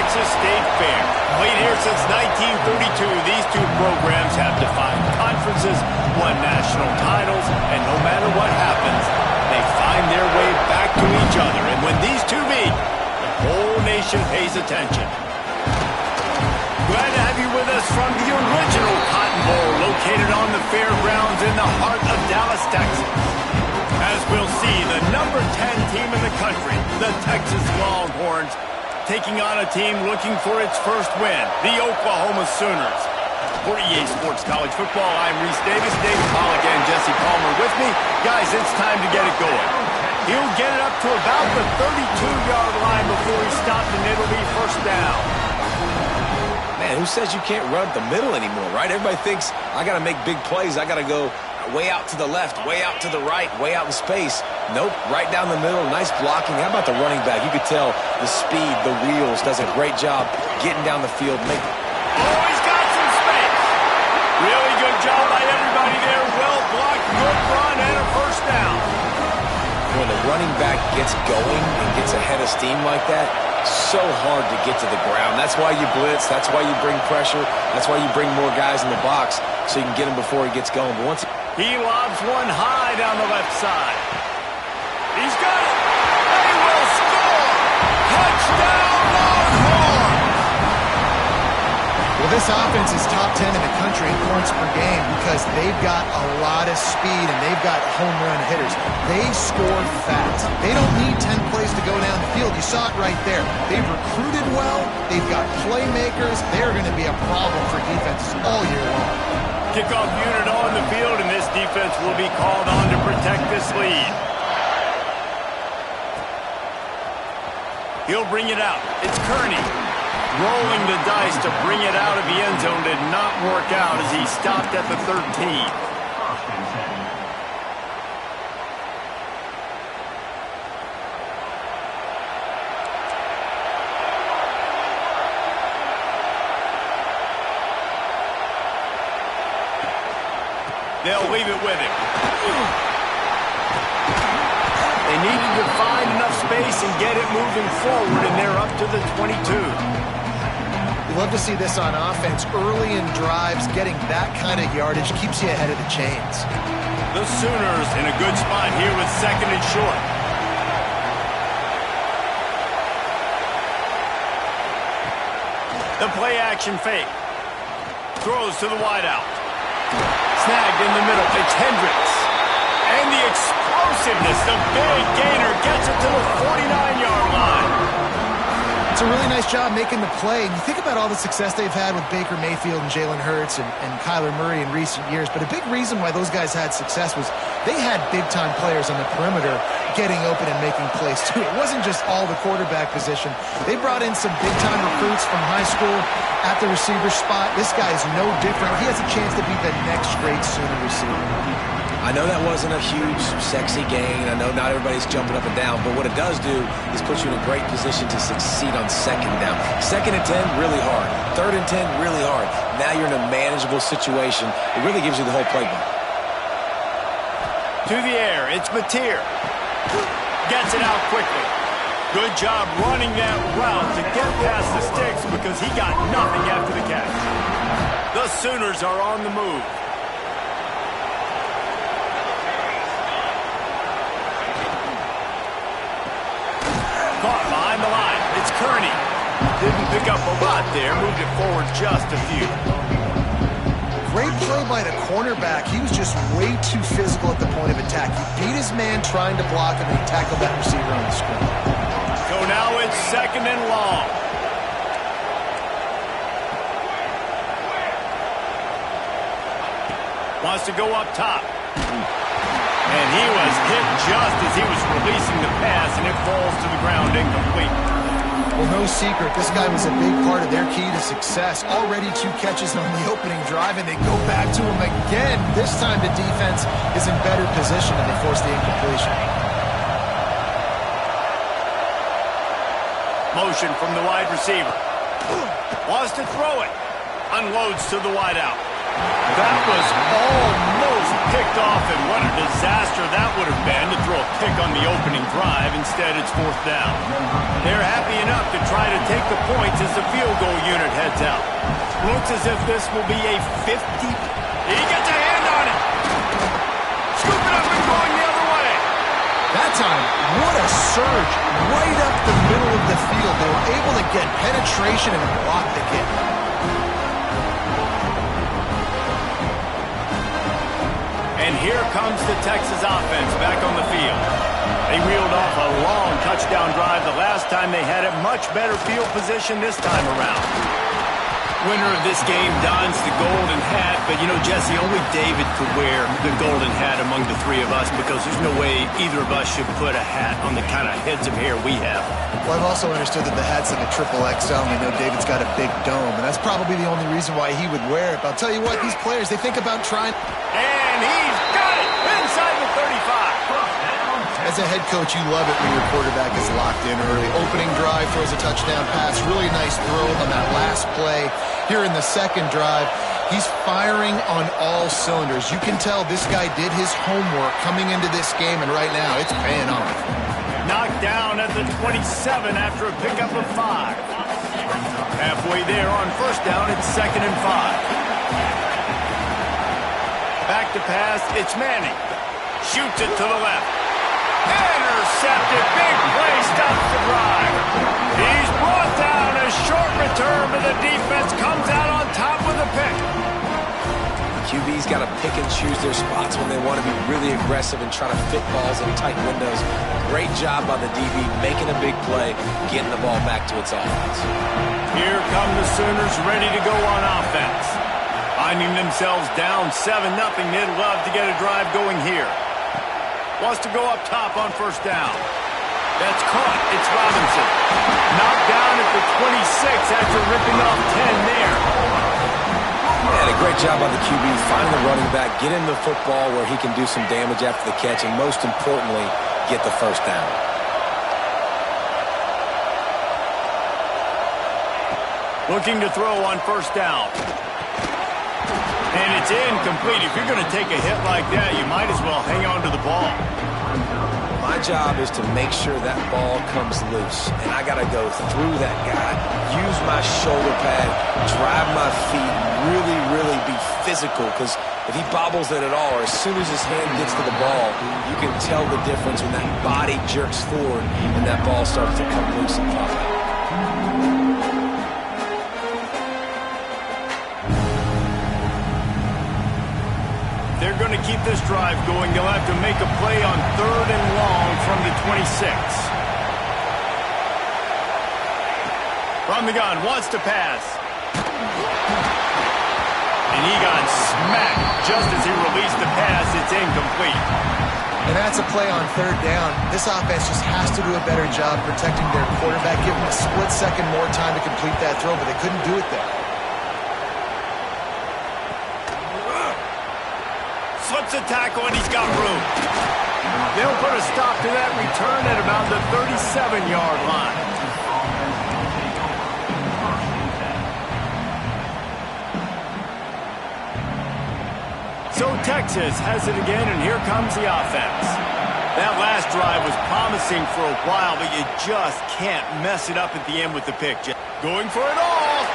Texas State Fair. Played here since 1932, these two programs have defined conferences, won national titles, and no matter what happens, they find their way back to each other. And when these two meet, the whole nation pays attention. Glad to have you with us from the original Cotton Bowl, located on the fairgrounds in the heart of Dallas, Texas. As we'll see, the number 10 team in the country, the Texas Longhorns, taking on a team looking for its first win, the Oklahoma Sooners. For EA Sports College Football, I'm Reese Davis, David Pollack, and Jesse Palmer with me. Guys, it's time to get it going. He'll get it up to about the 32-yard line before he's stopped, and it'll be first down. Man, who says you can't run up the middle anymore, right? Everybody thinks I got to make big plays. I got to go way out to the left, way out to the right, way out in space. Nope, right down the middle. Nice blocking. How about the running back? You could tell the speed, the wheels, does a great job getting down the field. Oh, he's got some space. Really good job by everybody there. Well blocked, good run, and a first down. When the running back gets going and gets ahead of steam like that, so hard to get to the ground. That's why you blitz. That's why you bring pressure. That's why you bring more guys in the box so you can get him before he gets going. But once he lobs one high down the left side. He's got it. They will score. Touchdown, Longhorns. Well, this offense is top 10 in the country in points per game because they've got a lot of speed and they've got home run hitters. They score fast. They don't need 10 plays to go down the field. You saw it right there. They've recruited well. They've got playmakers. They're going to be a problem for defenses all year long. Kickoff unit on the field, and this defense will be called on to protect this lead. He'll bring it out. It's Kearney. Rolling the dice to bring it out of the end zone did not work out as he stopped at the 13. They'll leave it with him. They needed to find enough space and get it moving forward, and they're up to the 22. You love to see this on offense. Early in drives, getting that kind of yardage keeps you ahead of the chains. The Sooners in a good spot here with second and short. The play action fake. Throws to the wideout. Snagged in the middle. It's Hendricks. And the explosiveness, the big gainer, gets it to the 49-yard line. It's a really nice job making the play. And you think about all the success they've had with Baker Mayfield and Jalen Hurts and Kyler Murray in recent years. But a big reason why those guys had success was they had big-time players on the perimeter getting open and making plays, too. It wasn't just all the quarterback position. They brought in some big-time recruits from high school at the receiver spot. This guy is no different. He has a chance to be the next great Sooner receiver. I know that wasn't a huge, sexy gain. I know not everybody's jumping up and down, but what it does do is put you in a great position to succeed on second down. Second and 10, really hard. Third and 10, really hard. Now you're in a manageable situation. It really gives you the whole playbook. To the air, it's Mateer. Gets it out quickly. Good job running that route to get past the sticks because he got nothing after the catch. The Sooners are on the move. Caught behind the line. It's Kearney. Didn't pick up a lot there. Moved it forward just a few. Great play by the cornerback. He was just way too physical at the point of attack. He beat his man trying to block him and he tackled that receiver on the screen. So now it's second and long. Wants to go up top. And he was hit just as he was releasing the pass, and it falls to the ground incomplete. Well, no secret, this guy was a big part of their key to success. Already 2 catches on the opening drive, and they go back to him again. This time the defense is in better position, and they force the incompletion. Motion from the wide receiver. Wants to throw it. Unloads to the wideout. That was almost picked off, and what a disaster that would have been to throw a pick on the opening drive. Instead, it's fourth down. They're happy enough to try to take the points as the field goal unit heads out. Looks as if this will be a 50. He gets a hand on it. Scoop it up and going the other way. That time, what a surge right up the middle of the field. They were able to get penetration and block the kick. And here comes the Texas offense back on the field. They reeled off a long touchdown drive the last time they had it. Much better field position this time around. Winner of this game dons the golden hat, but you know, Jesse, only David could wear the golden hat among the three of us because there's no way either of us should put a hat on the kind of heads of hair we have. Well, I've also understood that the hat's like a triple XL, and I know David's got a big dome, and that's probably the only reason why he would wear it. But I'll tell you what, these players, they think about trying. And he's got it inside the 35. As a head coach, you love it when your quarterback is locked in early. Opening drive, throws a touchdown pass. Really nice throw on that last play. Here in the second drive, he's firing on all cylinders. You can tell this guy did his homework coming into this game, and right now it's paying off. Knocked down at the 27 after a pickup of 5. Halfway there on first down, it's 2nd and 5. Back to pass, it's Manning. Shoots it to the left. Intercepted. Big play stops the drive. He's brought down. A short return, but the defense comes out on top with a pick. QB's got to pick and choose their spots when they want to be really aggressive and try to fit balls in tight windows. Great job by the DB making a big play, getting the ball back to its offense. Here come the Sooners ready to go on offense. Finding themselves down 7-0, they'd love to get a drive going here. Wants to go up top on first down. That's caught. It's Robinson. Knocked down at the 26 after ripping off 10 there. And a great job by the QB. Find the running back, get him the football where he can do some damage after the catch, and most importantly, get the first down. Looking to throw on first down. And it's incomplete. If you're going to take a hit like that, you might as well hang on to the ball. My job is to make sure that ball comes loose, and I got to go through that guy, use my shoulder pad, drive my feet, really be physical, because if he bobbles it at all, or as soon as his hand gets to the ball, you can tell the difference when that body jerks forward and that ball starts to come loose and pop out. They're going to keep this drive going. They'll have to make a play on 3rd and long from the 26. From the gun, wants to pass. And he got smacked just as he released the pass. It's incomplete. And that's a play on 3rd down. This offense just has to do a better job protecting their quarterback. Give him a split second more time to complete that throw, but they couldn't do it there. Slips a tackle, and he's got room. They'll put a stop to that return at about the 37-yard line. So Texas has it again, and here comes the offense. That last drive was promising for a while, but you just can't mess it up at the end with the pick. Going for it all.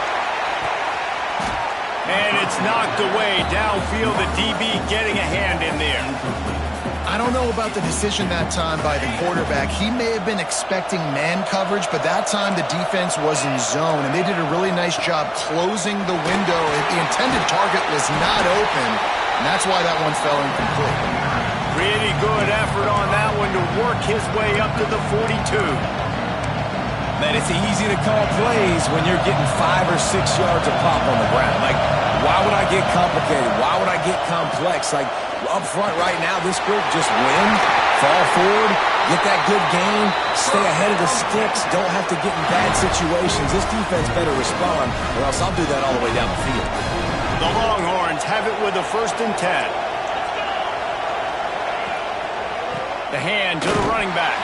And it's knocked away downfield. The DB getting a hand in there. I don't know about the decision that time by the quarterback. He may have been expecting man coverage, but that time the defense was in zone, and they did a really nice job closing the window. The intended target was not open, and that's why that one fell incomplete. Pretty good effort on that one to work his way up to the 42. Man, it's easy to call plays when you're getting 5 or 6 yards of pop on the ground. Like, why would I get complicated? Why would I get complex? Like, up front right now, this group just win, fall forward, get that good game, stay ahead of the sticks, don't have to get in bad situations. This defense better respond, or else I'll do that all the way down the field. The Longhorns have it with a 1st and 10. The hand to the running back.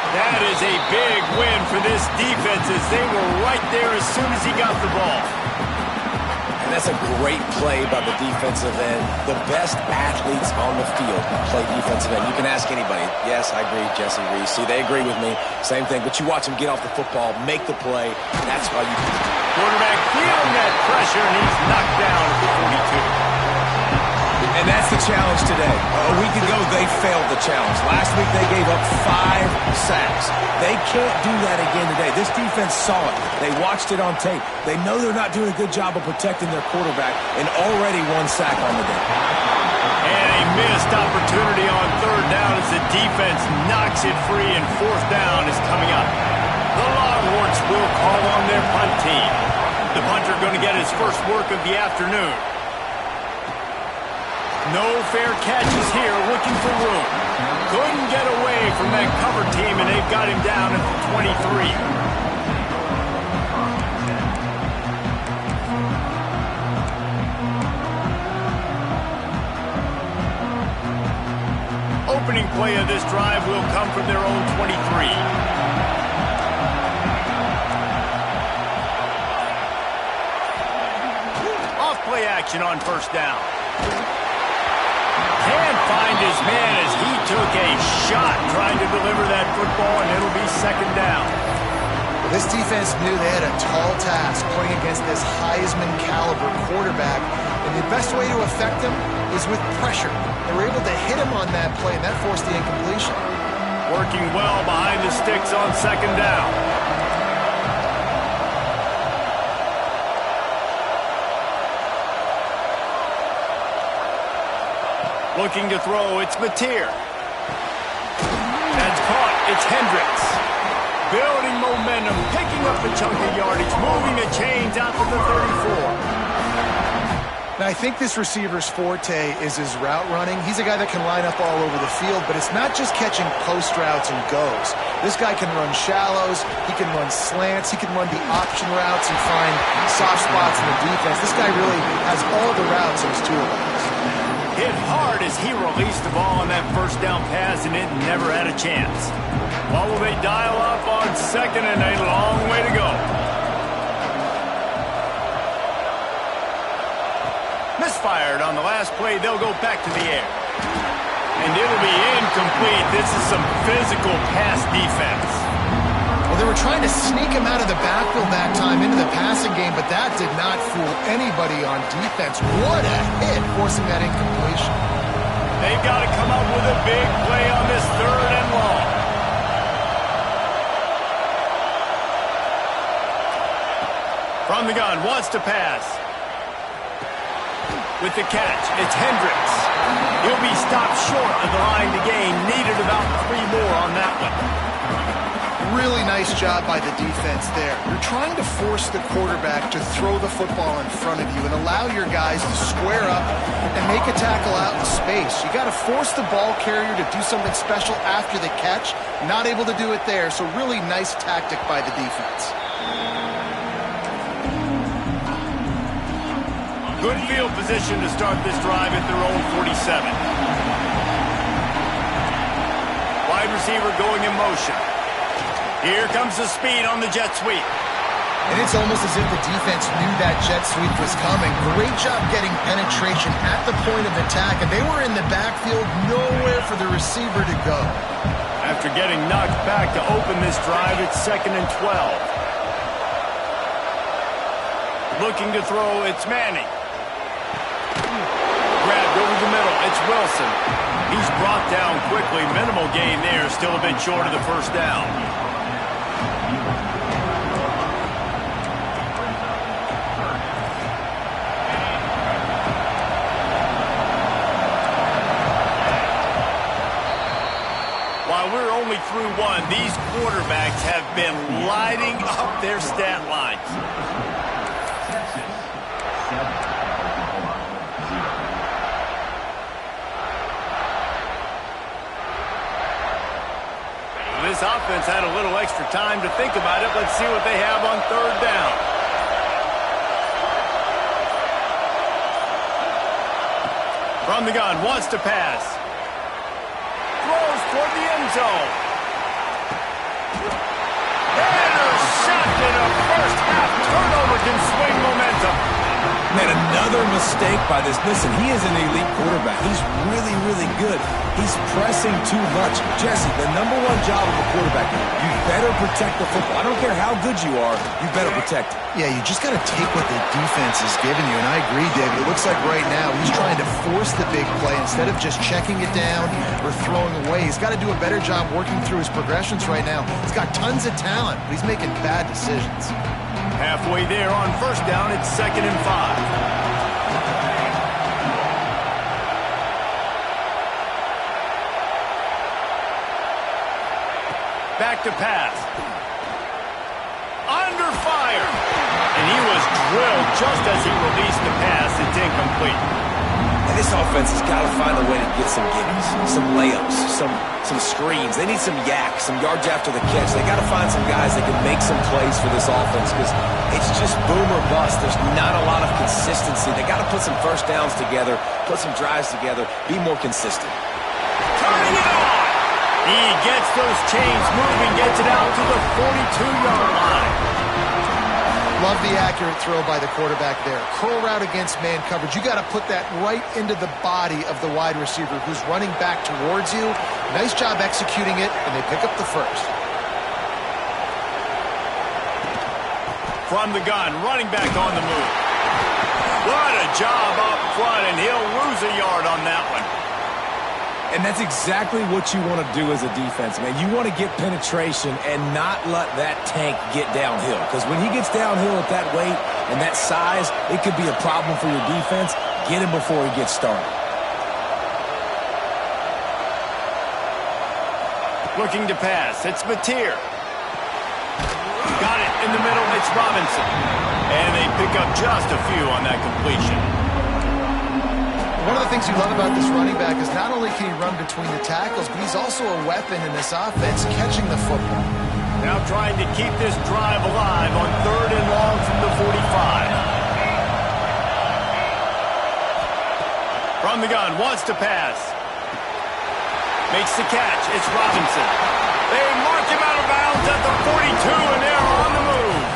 That is a big win for this defense as they were right there as soon as he got the ball. And that's a great play by the defensive end. The best athletes on the field play defensive end. You can ask anybody. Yes, I agree, Jesse Reese. See, they agree with me. Same thing. But you watch them get off the football, make the play. That's why you... Quarterback feeling that pressure, and he's knocked down at the 42. And that's the challenge today. A week ago, they failed the challenge. Last week, they gave up 5 sacks. They can't do that again today. This defense saw it. They watched it on tape. They know they're not doing a good job of protecting their quarterback, and already 1 sack on the day. And a missed opportunity on third down as the defense knocks it free, and fourth down is coming up. The Longhorns will call on their punt team. The punter going to get his first work of the afternoon. No fair catches here, looking for room. Couldn't get away from that cover team, and they've got him down at the 23. Opening play of this drive will come from their own 23. Off play action on first down. Can't find his man as he took a shot trying to deliver that football, and it'll be second down. This defense knew they had a tall task playing against this Heisman caliber quarterback, and the best way to affect him is with pressure. They were able to hit him on that play, and that forced the incompletion. Working well behind the sticks on second down. Looking to throw, it's Mateer. That's caught, it's Hendricks. Building momentum, picking up a chunk of yardage, moving the chains out to the 34. Now, I think this receiver's forte is his route running. He's a guy that can line up all over the field, but it's not just catching post routes and goes. This guy can run shallows, he can run slants, he can run the option routes and find soft spots in the defense. This guy really has all the routes in his toolbox. Hit hard as he released the ball on that first down pass, and it never had a chance. What will they dial up on second, and a long way to go? Misfired on the last play. They'll go back to the air. And it'll be incomplete. This is some physical pass defense. Well, they were trying to sneak him out of the backfield that time into the passing game, but that did not fool anybody on defense. What a hit, forcing that incompletion. They've got to come up with a big play on this third and long. From the gun, wants to pass. With the catch, it's Hendricks. He'll be stopped short of the line to gain. Needed about 3 more on that one. Really nice job by the defense there. You're trying to force the quarterback to throw the football in front of you and allow your guys to square up and make a tackle out in space. You got to force the ball carrier to do something special after the catch. Not able to do it there, so really nice tactic by the defense. Good field position to start this drive at their own 47. Wide receiver going in motion. Here comes the speed on the jet sweep. And it's almost as if the defense knew that jet sweep was coming. Great job getting penetration at the point of attack, and they were in the backfield, nowhere for the receiver to go. After getting knocked back to open this drive, it's 2nd and 12. Looking to throw, it's Manning. Grabbed over the middle, it's Wilson. He's brought down quickly. Minimal gain there, still a bit short of the first down. While we're only through one, these quarterbacks have been lighting up their stat lines. This offense had a little extra time to think about it. Let's see what they have on third down. From the gun, wants to pass. Throws toward the end zone. Intercepted. A first half turnover can swing momentum. Man, another mistake by this. Listen, he is an elite quarterback. He's really, really good. He's pressing too much. Jesse, the #1 job of a quarterback, you better protect the football. I don't care how good you are, you better protect it. Yeah, you just got to take what the defense is giving you, and I agree, David. It looks like right now he's trying to force the big play instead of just checking it down or throwing away. He's got to do a better job working through his progressions right now. He's got tons of talent, but he's making bad decisions. Halfway there on first down, it's 2nd and 5. Back to pass. Under fire. And he was drilled just as he released the pass. It's incomplete. And this offense has got to find a way to get some gimmies, some layups, some screens. They need some yak, some yards after the catch. They got to find some guys that can make some plays for this offense because it's just boom or bust. There's not a lot of consistency. They got to put some first downs together, put some drives together, be more consistent. Turning it on. He gets those chains moving, gets it out to the 42-yard line. Love the accurate throw by the quarterback there. Curl route against man coverage. You got to put that right into the body of the wide receiver who's running back towards you. Nice job executing it, and they pick up the first. From the gun, running back on the move. What a job up front, and he'll lose a yard on that one. And that's exactly what you want to do as a defense, man. You want to get penetration and not let that tank get downhill. Because when he gets downhill at that weight and that size, it could be a problem for your defense. Get him before he gets started. Looking to pass. It's Mateer. Got it in the middle. It's Robinson. And they pick up just a few on that completion. One of the things you love about this running back is not only can he run between the tackles, but he's also a weapon in this offense, catching the football. Now trying to keep this drive alive on 3rd and long from the 45. From the gun, wants to pass. Makes the catch. It's Robinson. They mark him out of bounds at the 42, and they're on the move.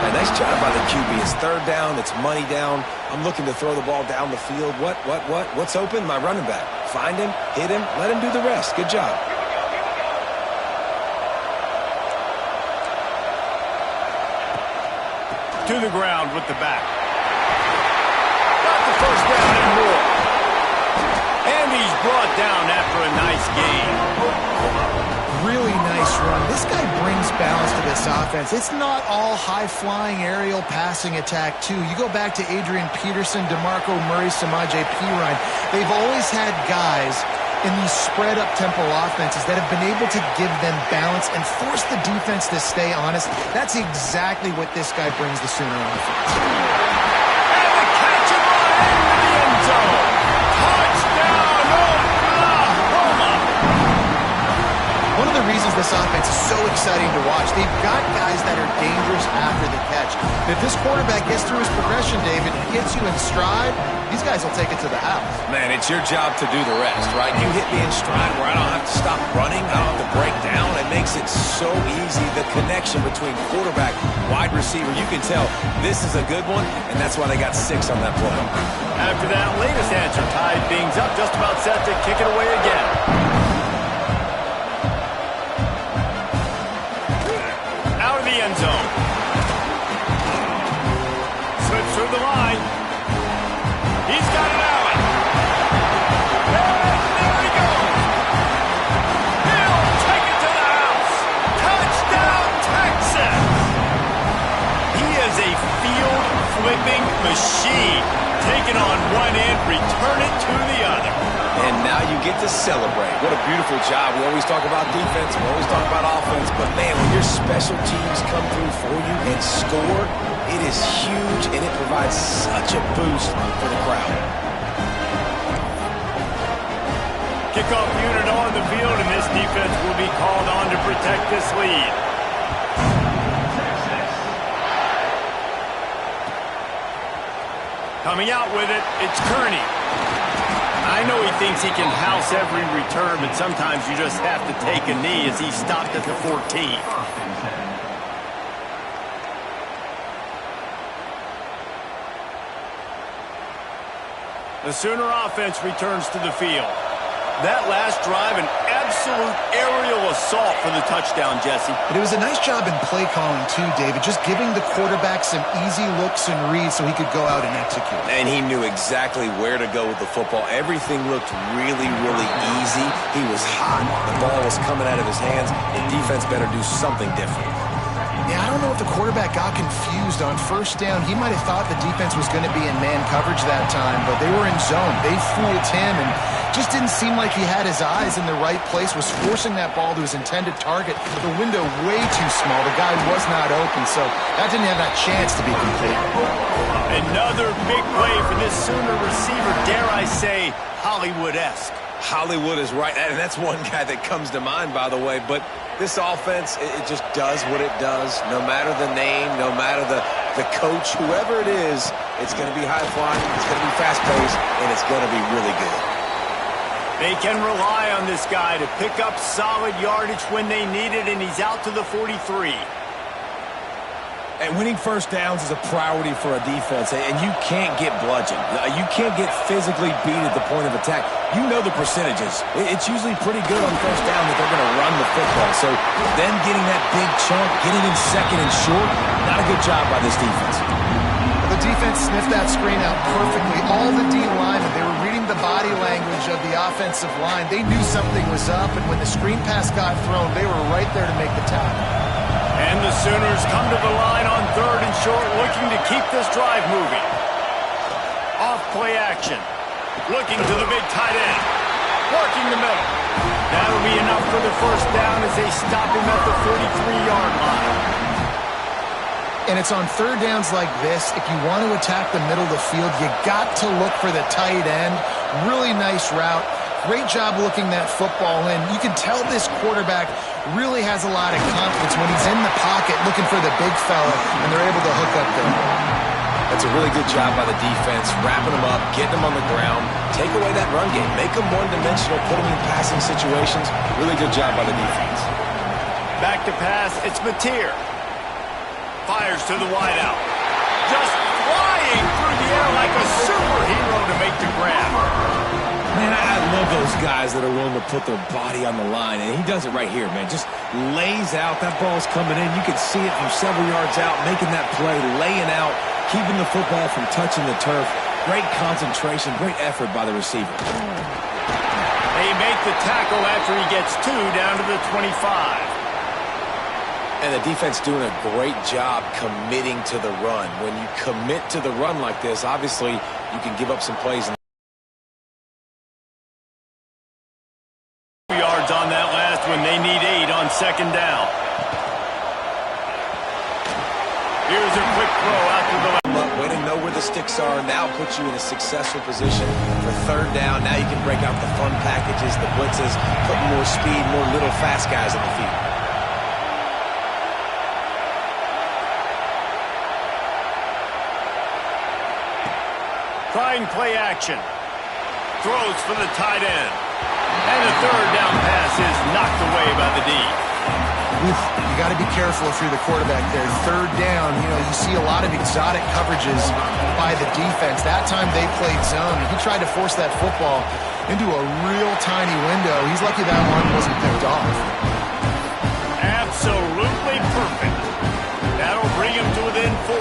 Nice job by the QB. It's 3rd down. It's money down. I'm looking to throw the ball down the field. What's open? My running back. Find him, hit him, let him do the rest. Good job. To the ground with the back. Got the first down and more. And he's brought down after a nice gain. Really nice run. This guy brings balance to this offense. It's not all high-flying aerial passing attack, too. You go back to Adrian Peterson, DeMarco Murray, Samaje Perine. They've always had guys in these spread-up tempo offenses that have been able to give them balance and force the defense to stay honest. That's exactly what this guy brings the Sooner offense. And the catch and run into the end zone. Touchdown, Oklahoma! One of the reasons this offense is so exciting to watch, they've got guys that are dangerous after the catch. And if this quarterback gets through his progression, David, gets you in stride, these guys will take it to the house. Man, it's your job to do the rest, right? You hit me in stride where I don't have to stop running. I don't have to break down. It makes it so easy. The connection between quarterback, wide receiver, you can tell this is a good one, and that's why they got 6 on that play. After that latest answer, tied things up, just about set to kick it away again. Out of the end zone. Slips through the line. He's got it out. And there he goes. He'll take it to the house. Touchdown, Texas. He is a field-flipping machine. Taking on one end, return it to the other. And now you get to celebrate. What a beautiful job. We always talk about defense. We always talk about offense. But, man, when your special teams come through for you and score, it is huge, and it provides such a boost for the crowd. Kickoff unit on the field, and this defense will be called on to protect this lead. Coming out with it, it's Kearney. I know he thinks he can house every return, but sometimes you just have to take a knee as he stopped at the 14. The Sooner offense returns to the field. That last drive, an absolute aerial assault for the touchdown, Jesse. But it was a nice job in play calling, too, David, just giving the quarterback some easy looks and reads so he could go out and execute. And he knew exactly where to go with the football. Everything looked really, really easy. He was hot. The ball was coming out of his hands. The defense better do something different. Yeah, I don't know if the quarterback got confused on first down. He might have thought the defense was going to be in man coverage that time, but they were in zone. They fooled him and just didn't seem like he had his eyes in the right place, was forcing that ball to his intended target. The window way too small. The guy was not open, so that didn't have that chance to be complete. Another big play for this Sooner receiver, dare I say, Hollywood-esque. Hollywood is right, and that's one guy that comes to mind, by the way, but this offense, it just does what it does. No matter the name, no matter the coach, whoever it is, it's going to be high-flying, it's going to be fast-paced, and it's going to be really good. They can rely on this guy to pick up solid yardage when they need it, and he's out to the 43. And winning first downs is a priority for a defense, and you can't get bludgeoned. You can't get physically beat at the point of attack. You know the percentages. It's usually pretty good on first down that they're going to run the football. So then getting that big chunk, getting in second and short, not a good job by this defense. The defense sniffed that screen out perfectly. All the D linemen, they were reading the body language of the offensive line. They knew something was up, and when the screen pass got thrown, they were right there to make the tackle. And the Sooners come to the line on third and short, looking to keep this drive moving. Off play action. Looking to the big tight end. Working the middle. That'll be enough for the first down as they stop him at the 43-yard line. And it's on third downs like this, if you want to attack the middle of the field, you got to look for the tight end. Really nice route. Great job looking that football in. You can tell this quarterback really has a lot of confidence when he's in the pocket looking for the big fella, and they're able to hook up there. That's a really good job by the defense, wrapping them up, getting them on the ground, take away that run game, make them one-dimensional, put them in passing situations. Really good job by the defense. Back to pass, it's Mateer. Fires to the wideout. Just flying through the air like a superhero to make the grab. Man, I love those guys that are willing to put their body on the line, and he does it right here, man. Just lays out. That ball's coming in. You can see it from several yards out, making that play, laying out, keeping the football from touching the turf. Great concentration, great effort by the receiver. They make the tackle after he gets two down to the 25. And the defense doing a great job committing to the run. When you commit to the run like this, obviously you can give up some plays. Yards on that last one. They need 8 on second down. Here's a quick throw out to the left. Way to know where the sticks are. Now put you in a successful position for third down. Now you can break out the fun packages, the blitzes, put more speed, more little fast guys in the field. Trying play action. Throws for the tight end. And the third down pass is knocked away by the D. Oof, you got to be careful if you're the quarterback there. Third down, you see a lot of exotic coverages by the defense. That time they played zone. He tried to force that football into a real tiny window. He's lucky that one wasn't picked off. Absolutely perfect. That'll bring him to within 4.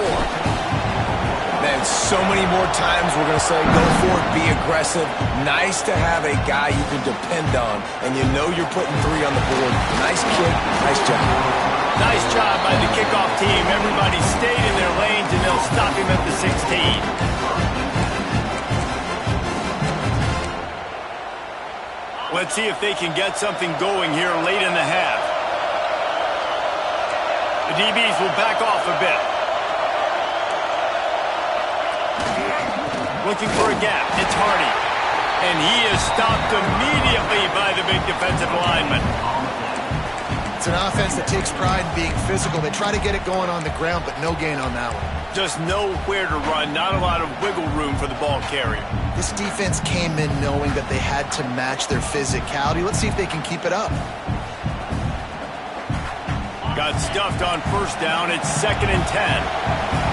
Man, so many more times we're going to say, go for it, be aggressive. Nice to have a guy you can depend on, and you know you're putting 3 on the board. Nice kick, nice job. Nice job by the kickoff team. Everybody stayed in their lanes, and they'll stop him at the 16. Let's see if they can get something going here late in the half. The DBs will back off a bit. Looking for a gap. It's Hardy. And he is stopped immediately by the big defensive lineman. It's an offense that takes pride in being physical. They try to get it going on the ground, but no gain on that one. Just nowhere to run. Not a lot of wiggle room for the ball carrier. This defense came in knowing that they had to match their physicality. Let's see if they can keep it up. Got stuffed on first down. It's 2nd and 10.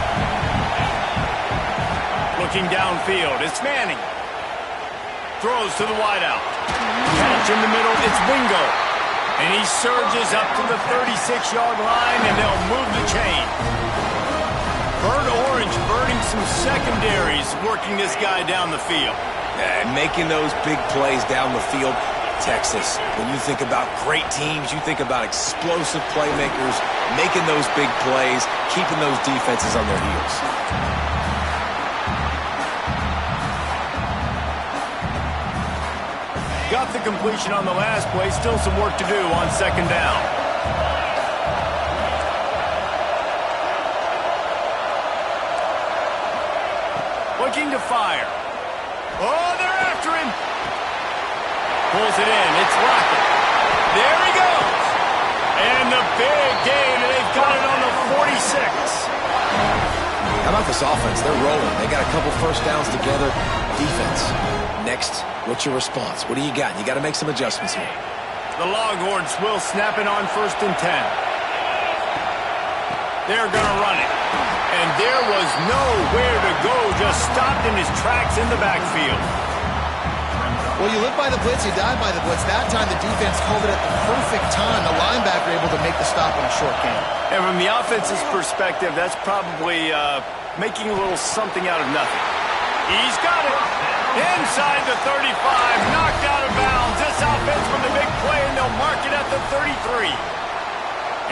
Looking downfield, it's Manning. throws to the wideout. Catch in the middle, it's Wingo. And he surges up to the 36-yard line, and they'll move the chain. Bird Orange burning some secondaries, working this guy down the field. And making those big plays down the field. Texas, when you think about great teams, you think about explosive playmakers, making those big plays, keeping those defenses on their heels. Got the completion on the last play. Still some work to do on second down. Looking to fire. Oh, they're after him. Pulls it in. It's Lockett. There he goes. And the big gain, and they've got it on the 46. How about this offense? They're rolling. They got a couple first downs together. Defense. Next, what's your response? What do you got? You got to make some adjustments here. The Longhorns will snap it on 1st and 10. They're going to run it. And there was nowhere to go, just stopped in his tracks in the backfield. Well, you live by the blitz, you die by the blitz. That time the defense called it at the perfect time. The linebacker able to make the stop in a short game. And from the offense's perspective, that's probably making a little something out of nothing. He's got it. Inside the 35, knocked out of bounds. This offense with a big play, and they'll mark it at the 33.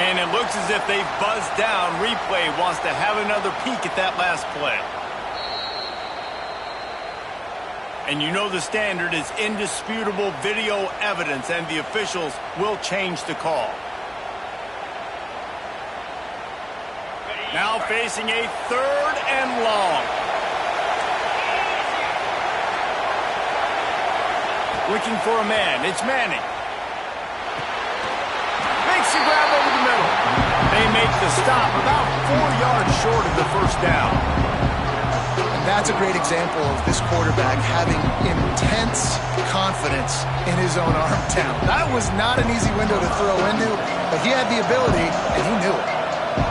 And it looks as if they've buzzed down. Replay wants to have another peek at that last play. And you know the standard is indisputable video evidence, and the officials will change the call. Now facing a 3rd and long. Looking for a man. It's Manning. Makes the grab over the middle. They make the stop about 4 yards short of the first down. And that's a great example of this quarterback having intense confidence in his own arm talent. That was not an easy window to throw into, but he had the ability, and he knew it.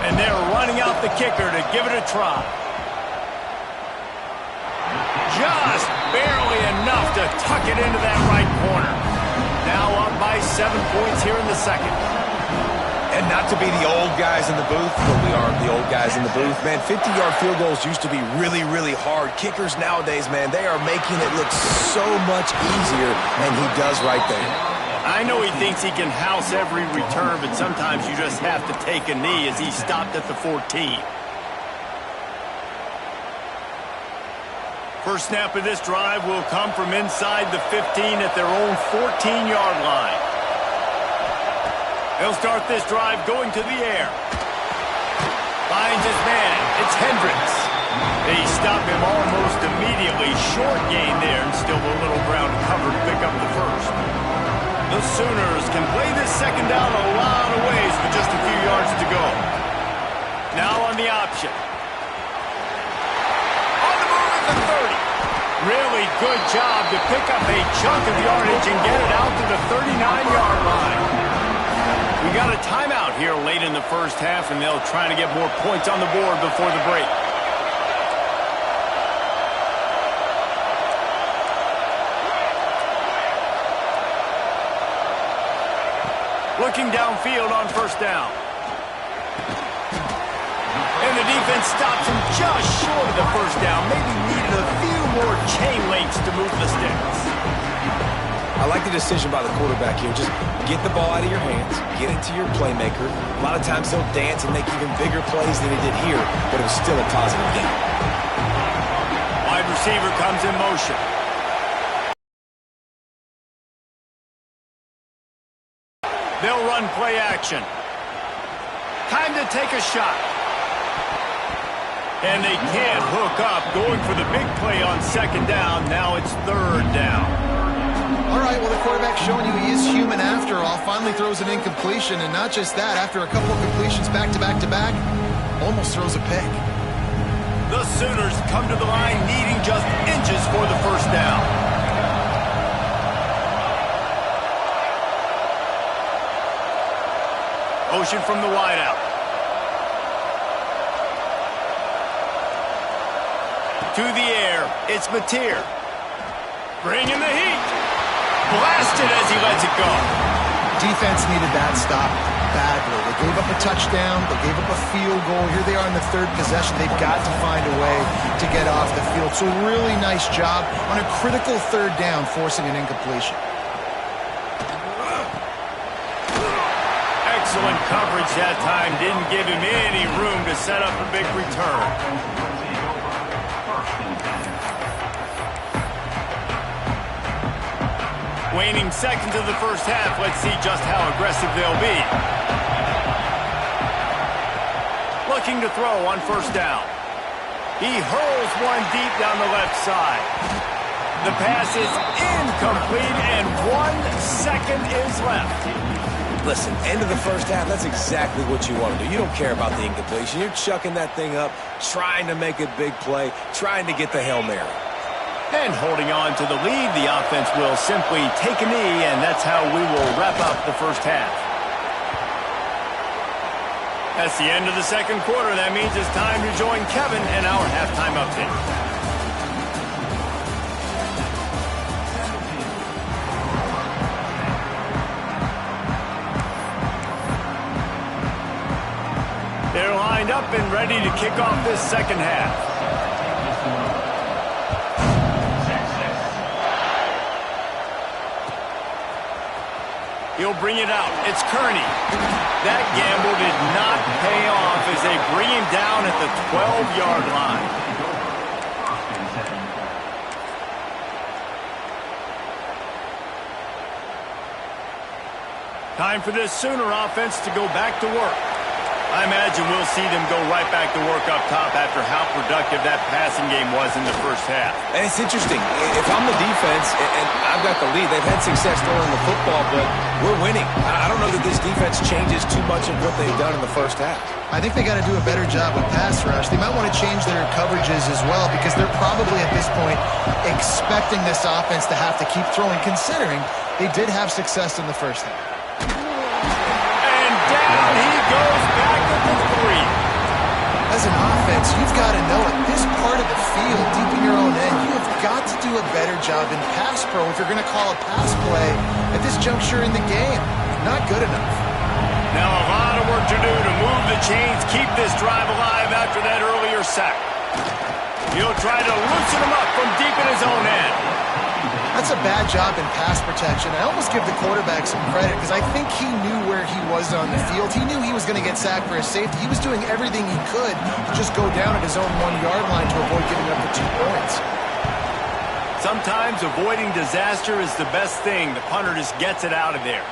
And they're running out the kicker to give it a try. Just barely enough to tuck it into that right corner. Now up by 7 points here in the second. And not to be the old guys in the booth, but we are the old guys in the booth. Man, 50-yard field goals used to be really, really hard. Kickers nowadays, man, they are making it look so much easier, and he does right there. I know he thinks he can house every return, but sometimes you just have to take a knee as he stopped at the 14. First snap of this drive will come from inside the 15 at their own 14-yard line. They'll start this drive going to the air. Finds his man. It's Hendricks. They stop him almost immediately. Short gain there, and still a little ground cover to pick up the first. The Sooners can play this second down a lot of ways with just a few yards to go. Now on the option. On the move at the 30. Really good job to pick up a chunk of yardage and get it out to the 39-yard line. We got a timeout here late in the first half, and they'll try to get more points on the board before the break. Looking downfield on first down. And the defense stops him just short of the first down. Maybe needed a few more chain links to move the sticks. I like the decision by the quarterback here. Just get the ball out of your hands, get it to your playmaker. A lot of times he'll dance and make even bigger plays than he did here, but it was still a positive game. Wide receiver comes in motion. They'll run play action. Time to take a shot. And they can't hook up, going for the big play on second down. Now it's 3rd down. All right, well, the quarterback's showing you he is human after all. Finally throws an incompletion, and not just that, after a couple of completions back-to-back-to-back, almost throws a pick. The Sooners come to the line needing just inches for the first down. Motion from the wideout. To the air, it's Mateer. Bringing the heat. Blasted as he lets it go. Defense needed that stop badly. They gave up a touchdown. They gave up a field goal. Here they are in the third possession. They've got to find a way to get off the field. So really nice job on a critical third down, forcing an incompletion. Excellent coverage that time. Didn't give him any room to set up a big return. Waning seconds of the first half. Let's see just how aggressive they'll be. Looking to throw on first down. He hurls one deep down the left side. The pass is incomplete, and 1 second is left. Listen, end of the first half, that's exactly what you want to do. You don't care about the incompletion. You're chucking that thing up, trying to make a big play, trying to get the Hail Mary. And holding on to the lead, the offense will simply take a knee, and that's how we will wrap up the first half. That's the end of the second quarter. That means it's time to join Kevin and our halftime update. They're lined up and ready to kick off this second half. He'll bring it out. It's Kearney. That gamble did not pay off as they bring him down at the 12-yard line. Time for this Sooner offense to go back to work. I imagine we'll see them go right back to work up top after how productive that passing game was in the first half. And it's interesting. If I'm the defense and I've got the lead, they've had success throwing the football, but we're winning. I don't know that this defense changes too much of what they've done in the first half. I think they got to do a better job with pass rush. They might want to change their coverages as well because they're probably at this point expecting this offense to have to keep throwing, considering they did have success in the first half. And down he goes back at the 3. As an offense, you've got to know at this part of the field, deep in your own end, you have got to do a better job in pass pro if you're going to call a pass play at this juncture in the game. Not good enough. Now a lot of work to do to move the chains, keep this drive alive after that earlier sack. He'll try to loosen him up from deep in his own end. That's a bad job in pass protection. I almost give the quarterback some credit because I think he knew where he was on the field. He knew he was going to get sacked for his safety. He was doing everything he could to just go down at his own 1-yard line to avoid giving up the 2 points. Sometimes avoiding disaster is the best thing. The punter just gets it out of there.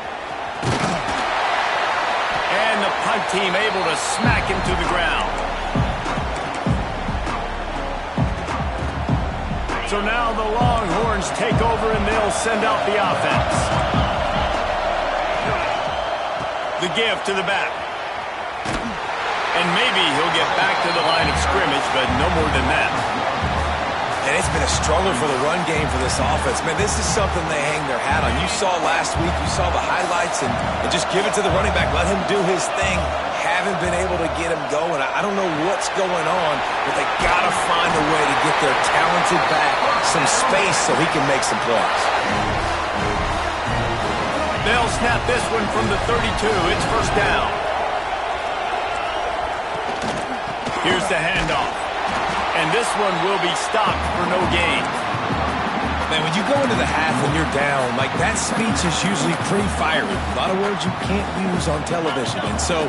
And the punt team able to smack him to the ground. So now the Longhorns take over and they'll send out the offense. The give to the back. And maybe he'll get back to the line of scrimmage, but no more than that. And it's been a struggle for the run game for this offense. Man, this is something they hang their hat on. You saw last week, you saw the highlights, and just give it to the running back. Let him do his thing. Haven't been able to get him going. I don't know what's going on, but they got to find a way to get their talented back some space so he can make some plays. They'll snap this one from the 32. It's first down. Here's the handoff. And this one will be stopped for no gain. Man, when you go into the half and you're down, like that speech is usually pretty fiery. A lot of words you can't use on television. And so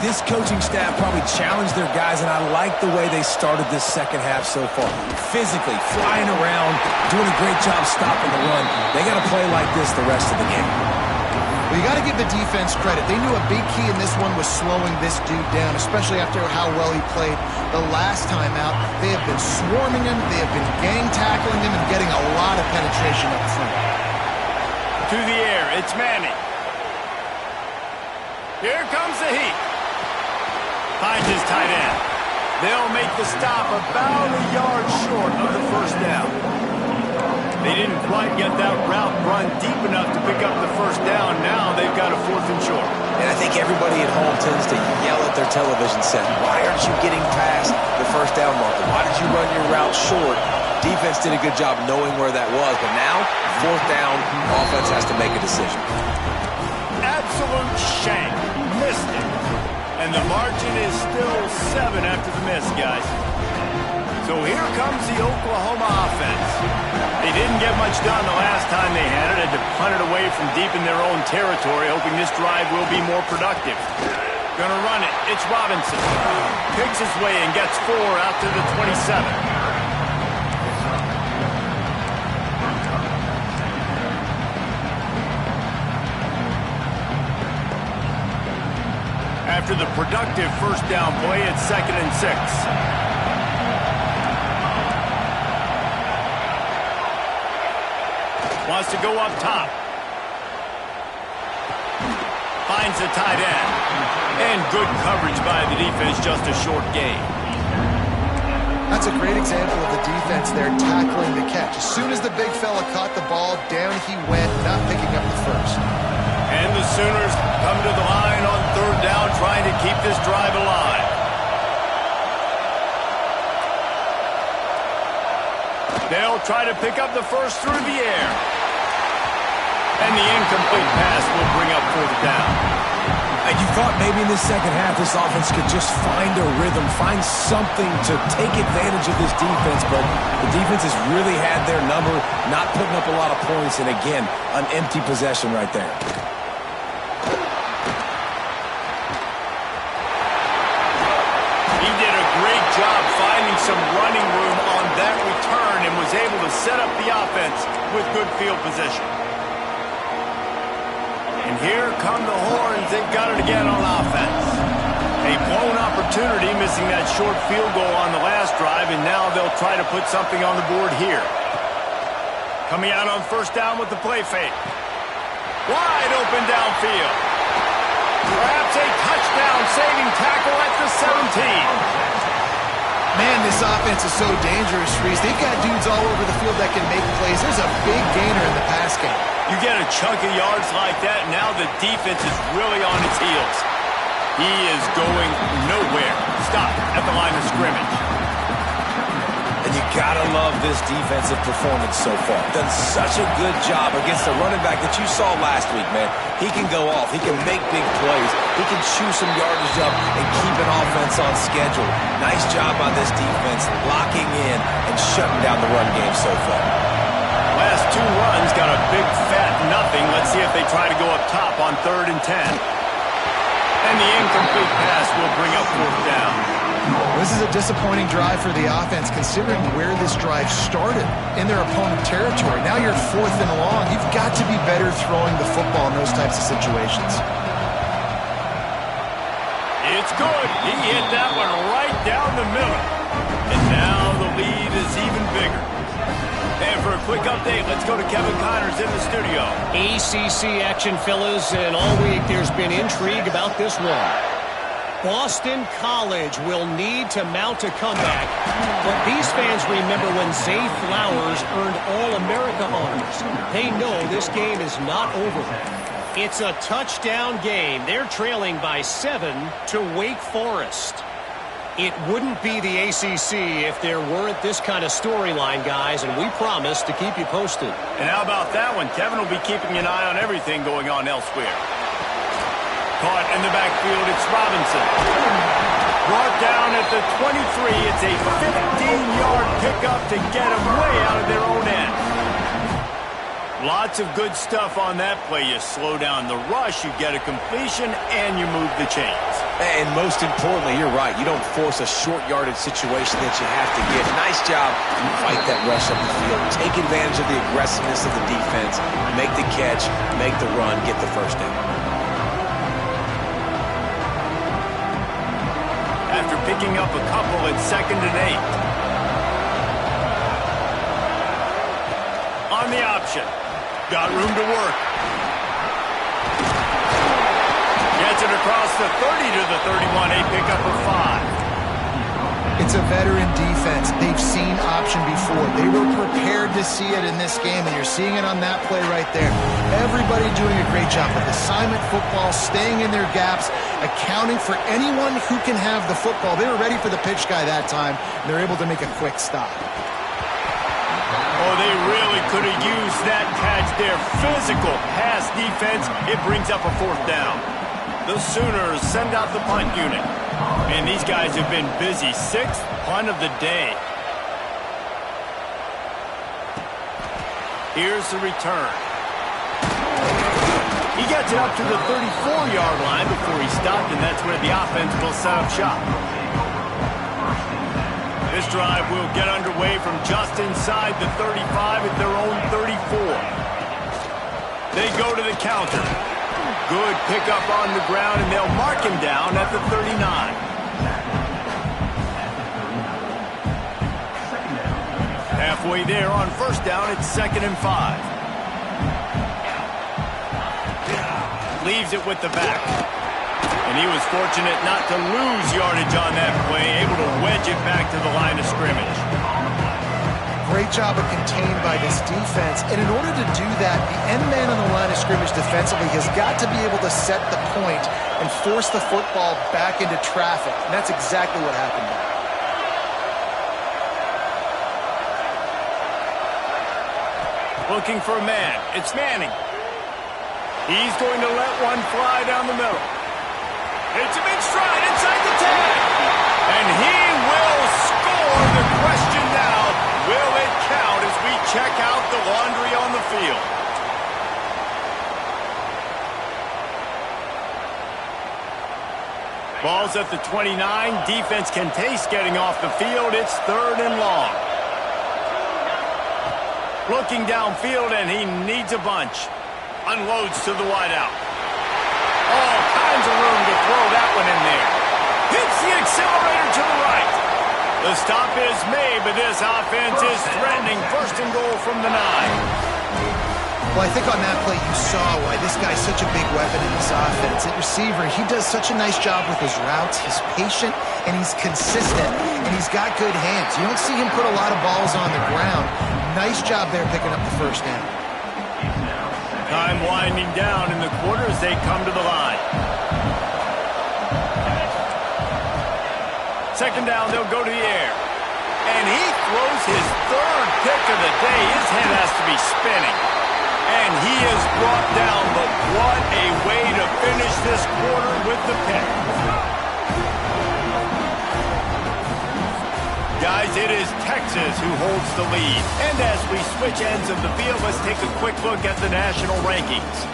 this coaching staff probably challenged their guys, and I like the way they started this second half so far. Physically, flying around, doing a great job stopping the run. They got to play like this the rest of the game. Well, you got to give the defense credit. They knew a big key in this one was slowing this dude down, especially after how well he played the last time out. They have been swarming him, they have been gang tackling him, and getting a lot of penetration up front. To the air, it's Manning. Here comes the heat. Finds his tight end. They'll make the stop about a yard short of the first down. They didn't quite get that route run deep enough to pick up the first down. Now they've got a 4th and short. And I think everybody at home tends to yell at their television set. Why aren't you getting past the first down marker? Why did you run your route short? Defense did a good job knowing where that was, but now, fourth down, offense has to make a decision. Absolute shank. Missed it. And the margin is still 7 after the miss, guys. So here comes the Oklahoma offense. They didn't get much done the last time they had it. Had to punt it away from deep in their own territory, hoping this drive will be more productive. Gonna run it. It's Robinson. Picks his way and gets 4 out to the 27. After the productive first down play, it's 2nd and 6. Wants to go up top. Finds the tight end. And good coverage by the defense, just a short gain. That's a great example of the defense there tackling the catch. As soon as the big fella caught the ball, down he went, not picking up the first. And the Sooners come to the line on 3rd down, trying to keep this drive alive. They'll try to pick up the first through the air. And the incomplete pass will bring up 4th down. And you thought maybe in the second half this offense could just find a rhythm, find something to take advantage of this defense, but the defense has really had their number, not putting up a lot of points, and again, an empty possession right there. He did a great job finding some running room on that return and was able to set up the offense with good field position. And here come the Horns. They've got it again on offense. A blown opportunity, missing that short field goal on the last drive, and now they'll try to put something on the board here. Coming out on 1st down with the play fake. Wide open downfield. Perhaps a touchdown-saving tackle at the 17. Man, this offense is so dangerous, Reese. They've got dudes all over the field that can make plays. There's a big gainer in the pass game. You get a chunk of yards like that, now the defense is really on its heels. He is going nowhere. Stop at the line of scrimmage. And you gotta love this defensive performance so far. Done such a good job against the running back that you saw last week, man. He can go off. He can make big plays. He can chew some yardage up and keep an offense on schedule. Nice job on this defense, locking in and shutting down the run game so far. Last 2 runs got a big fat nothing. Let's see if they try to go up top on 3rd and 10. And the incomplete pass will bring up 4th down. This is a disappointing drive for the offense, considering where this drive started in their opponent territory. Now you're 4th and long. You've got to be better throwing the football in those types of situations. It's good. He hit that one right down the middle. And now the lead is even bigger. And for a quick update, let's go to Kevin Connors in the studio. ACC action, fellas, and all week there's been intrigue about this one. Boston College will need to mount a comeback, but these fans remember when Zay Flowers earned All-America honors. They know this game is not over. It's a touchdown game. They're trailing by 7 to Wake Forest. It wouldn't be the ACC if there weren't this kind of storyline, guys, and we promise to keep you posted. And how about that one? Kevin will be keeping an eye on everything going on elsewhere. Caught in the backfield, it's Robinson. Brought down at the 23. It's a 15-yard pickup to get him way out of their own end. Lots of good stuff on that play. You slow down the rush, you get a completion, and you move the chains. And most importantly, you're right. You don't force a short yardage situation that you have to get. Nice job. You fight that rush up the field. Take advantage of the aggressiveness of the defense. Make the catch, make the run, get the first down. After picking up a couple, it's 2nd and 8. On the option. Got room to work. Gets it across the 30 to the 31. A pickup of 5. It's a veteran defense. They've seen option before. They were prepared to see it in this game, and you're seeing it on that play right there. Everybody doing a great job with assignment football, staying in their gaps, accounting for anyone who can have the football. They were ready for the pitch guy that time, and they're able to make a quick stop. Oh, they really could have used that catch there. Physical pass defense. It brings up a 4th down. The Sooners send out the punt unit. Man, these guys have been busy. 6th punt of the day. Here's the return. He gets it up to the 34-yard line before he stopped, and that's where the offense will set up shop. This drive will get underway from just inside the 35 at their own 34. They go to the counter. Good pickup on the ground, and they'll mark him down at the 39. Halfway there on 1st down, it's 2nd and 5. Leaves it with the back. And he was fortunate not to lose yardage on that play, able to wedge it back to the line of scrimmage. Great job of contained by this defense. And in order to do that, the end man on the line of scrimmage defensively has got to be able to set the point and force the football back into traffic. And that's exactly what happened there. Looking for a man. It's Manning. He's going to let one fly down the middle. It's a big stride inside the 10. And he will score. The question now, will it count as we check out the laundry on the field? Ball's at the 29. Defense can taste getting off the field. It's 3rd and long. Looking downfield, and he needs a bunch. Unloads to the wideout. All kinds of room to throw that one in there. Hits the accelerator to the right. The stop is made, but this offense is threatening 1st and goal from the 9. Well, I think on that play you saw why this guy's such a big weapon in this offense. At receiver, he does such a nice job with his routes. He's patient, and he's consistent, and he's got good hands. You don't see him put a lot of balls on the ground. Nice job there picking up the 1st down. Time winding down in the quarter as they come to the line. 2nd down, they'll go to the air. And he throws his 3rd pick of the day. His head has to be spinning. And he is brought down, but what a way to finish this quarter with the pick. Guys, it is Texas who holds the lead. And as we switch ends of the field, let's take a quick look at the national rankings.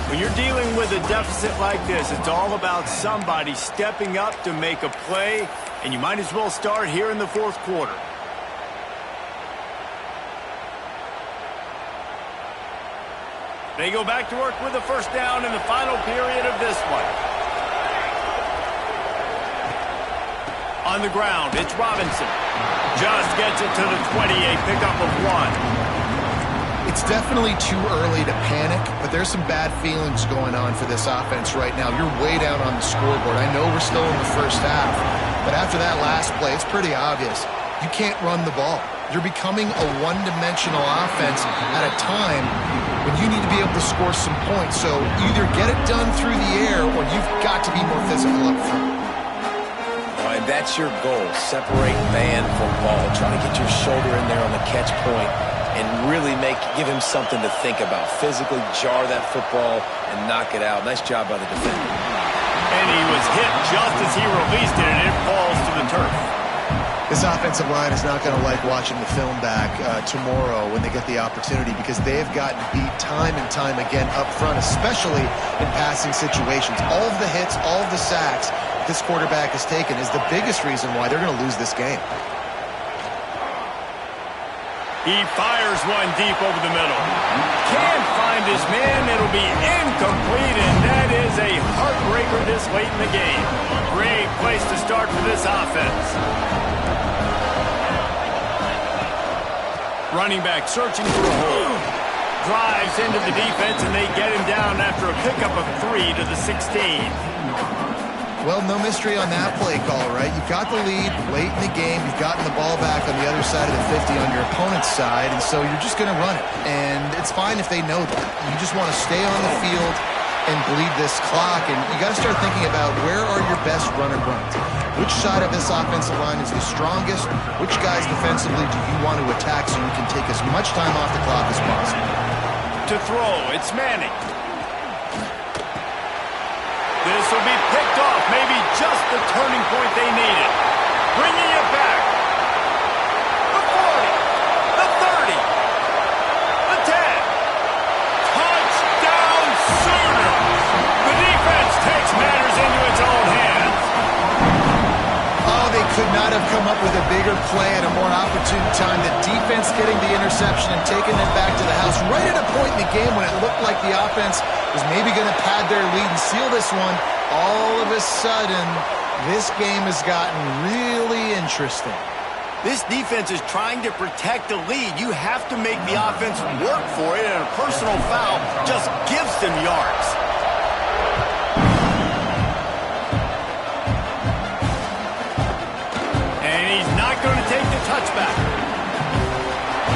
When you're dealing with a deficit like this, it's all about somebody stepping up to make a play, and you might as well start here in the 4th quarter. They go back to work with the 1st down in the final period of this one. On the ground, it's Robinson. Just gets it to the 20, a pickup of 1. It's definitely too early to panic, but there's some bad feelings going on for this offense right now. You're way down on the scoreboard. I know we're still in the 1st half, but after that last play, it's pretty obvious. You can't run the ball. You're becoming a one-dimensional offense at a time when you need to be able to score some points. So either get it done through the air or you've got to be more physical up front. And that's your goal. Separate man from ball. Try to get your shoulder in there on the catch point and really give him something to think about. Physically jar that football and knock it out. Nice job by the defender. And he was hit just as he released it, and it falls to the turf. This offensive line is not going to like watching the film back tomorrow when they get the opportunity, because they have gotten beat time and time again up front, especially in passing situations. All of the hits, all of the sacks this quarterback has taken is the biggest reason why they're going to lose this game. He fires one deep over the middle. Can't find his man. It'll be incomplete, and that is a heartbreaker this late in the game. Great place to start for this offense. Running back searching for a hole. Drives into the defense, and they get him down after a pickup of 3 to the 16. Well, no mystery on that play call, right? You've got the lead late in the game. You've gotten the ball back on the other side of the 50 on your opponent's side, and so you're just going to run it. And it's fine if they know that. You just want to stay on the field and bleed this clock, and you got to start thinking about where are your best runner runs. Which side of this offensive line is the strongest? Which guys defensively do you want to attack so you can take as much time off the clock as possible? To throw, it's Manning. This will be picked off, maybe just the turning point they needed. Bringing it back. The 40, the 30, the 10. Touchdown Sooners! The defense takes matters into its own hands. Oh, they could not have come up with a bigger play at a more opportune time. The defense getting the interception and taking it back to the house right at a point in the game when it looked like the offense was maybe going to pad their lead and seal this one. All of a sudden, this game has gotten really interesting. This defense is trying to protect the lead. You have to make the offense work for it, and a personal foul just gives them yards. And he's not going to take the touchback.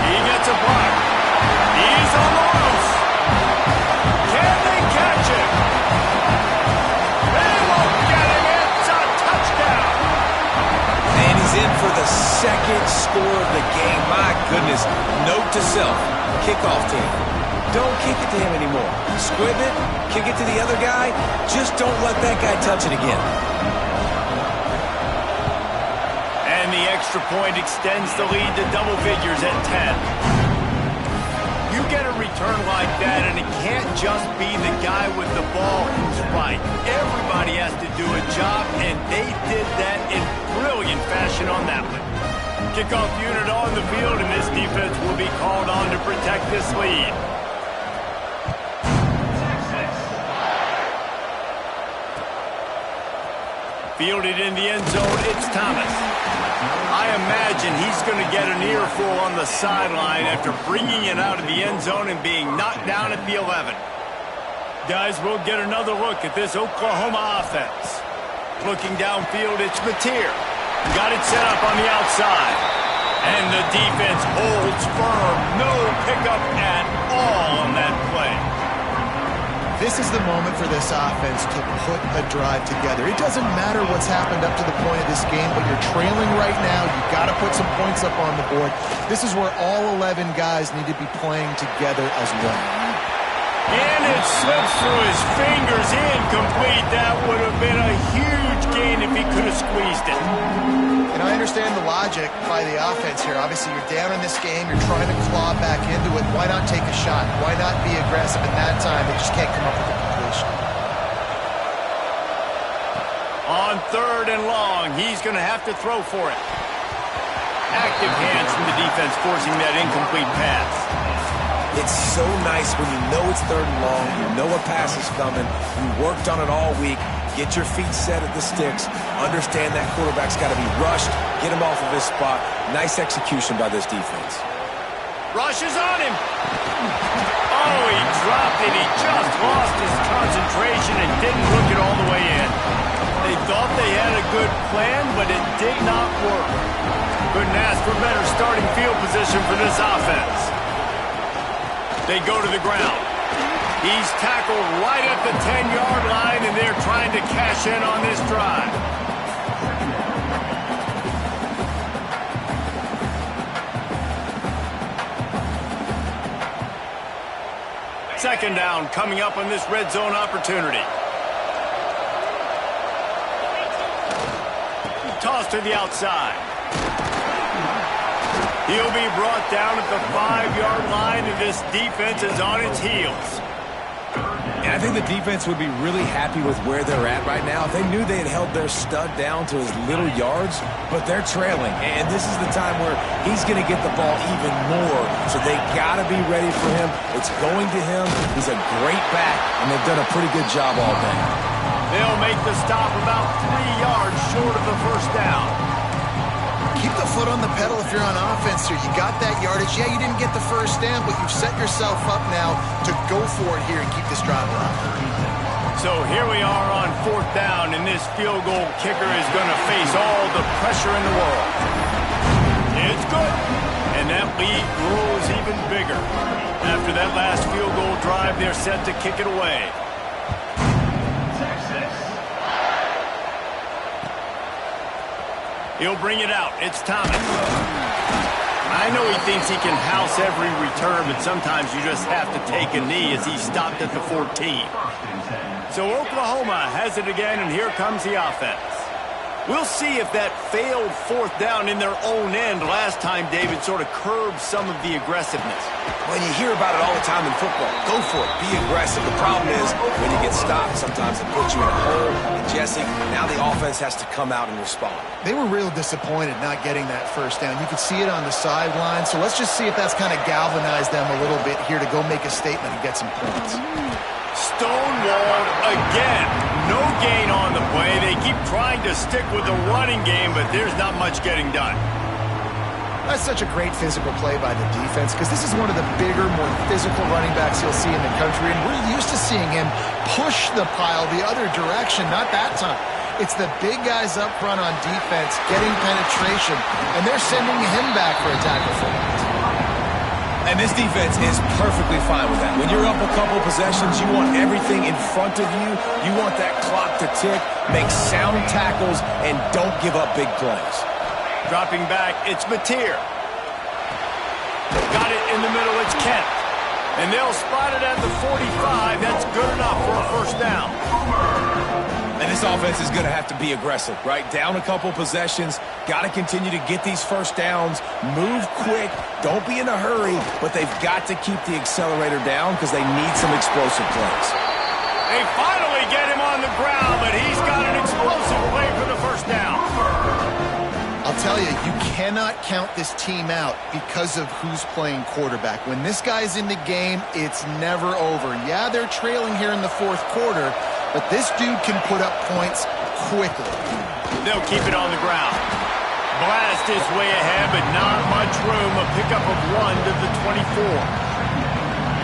He gets a block. He's on the loose. Can they catch him? They won't get him. It's a touchdown. And he's in for the second score of the game. My goodness. Note to self. Kickoff team. Don't kick it to him anymore. Squib it. Kick it to the other guy. Just don't let that guy touch it again. And the extra point extends the lead to double figures at 10. You get a return like that, and it can't just be the guy with the ball who's right. Everybody has to do a job, and they did that in brilliant fashion on that one. Kickoff unit on the field, and this defense will be called on to protect this lead. Fielded in the end zone, it's Thomas. I imagine he's going to get an earful on the sideline after bringing it out of the end zone and being knocked down at the 11. Guys, we'll get another look at this Oklahoma offense. Looking downfield, it's Mateer. Got it set up on the outside. And the defense holds firm. No pickup at all on that play. This is the moment for this offense to put a drive together. It doesn't matter what's happened up to the point of this game, but you're trailing right now. You've got to put some points up on the board. This is where all 11 guys need to be playing together as one. And it slips through his fingers, incomplete. That would have been a huge gain if he could have squeezed it. And I understand the logic by the offense here. Obviously, you're down in this game. You're trying to claw back into it. Why not take a shot? Why not be aggressive at that time? They just can't come up with a completion. On 3rd and long, he's going to have to throw for it. Active hands from the defense forcing that incomplete pass. It's so nice when you know it's 3rd and long, you know a pass is coming, you worked on it all week, get your feet set at the sticks, understand that quarterback's got to be rushed, get him off of his spot. Nice execution by this defense. Rush is on him. Oh, he dropped it. He just lost his concentration and didn't look it all the way in. They thought they had a good plan, but it did not work. Couldn't ask for better starting field position for this offense. They go to the ground. He's tackled right at the 10-yard line, and they're trying to cash in on this drive. Second down coming up on this red zone opportunity. Toss to the outside. He'll be brought down at the 5-yard line, and this defense is on its heels. And I think the defense would be really happy with where they're at right now. If they knew they had held their stud down to his little yards, but they're trailing. And this is the time where he's going to get the ball even more. So they got to be ready for him. It's going to him. He's a great back, and they've done a pretty good job all day. They'll make the stop about 3 yards short of the first down. Keep the foot on the pedal if you're on offense here. You got that yardage. Yeah, you didn't get the first down, but you've set yourself up now to go for it here and keep this drive alive. So here we are on 4th down, and this field goal kicker is going to face all the pressure in the world. It's good, and that lead grows even bigger. After that last field goal drive, they're set to kick it away. He'll bring it out. It's Thomas. I know he thinks he can house every return, but sometimes you just have to take a knee as he stopped at the 14. So Oklahoma has it again, and here comes the offense. We'll see if that failed fourth down in their own end last time, David, sort of curbed some of the aggressiveness. When you hear about it all the time in football, go for it. Be aggressive. The problem is when you get stopped, sometimes it puts you in a hole. And Jesse, now the offense has to come out and respond. They were real disappointed not getting that first down. You could see it on the sideline. So let's just see if that's kind of galvanized them a little bit here to go make a statement and get some points. Stonewalled again. No gain on the play. They keep trying to stick with the running game, but there's not much getting done. That's such a great physical play by the defense because this is one of the bigger, more physical running backs you'll see in the country, and we're used to seeing him push the pile the other direction, not that time. It's the big guys up front on defense getting penetration, and they're sending him back for a tackle for that. And this defense is perfectly fine with that. When you're up a couple possessions, you want everything in front of you. You want that clock to tick, make sound tackles, and don't give up big plays. Dropping back, it's Mateer. Got it in the middle, it's Kent. And they'll spot it at the 45. That's good enough for a first down. And this offense is going to have to be aggressive, right? Down a couple possessions, got to continue to get these first downs, move quick, don't be in a hurry, but they've got to keep the accelerator down because they need some explosive plays. They finally get him on the ground, but he's got an explosive play for the first down. I'll tell you, you cannot count this team out because of who's playing quarterback. When this guy's in the game, it's never over. Yeah, they're trailing here in the fourth quarter, but this dude can put up points quickly. They'll keep it on the ground. Blast is way ahead, but not much room. A pickup of 1 to the 24.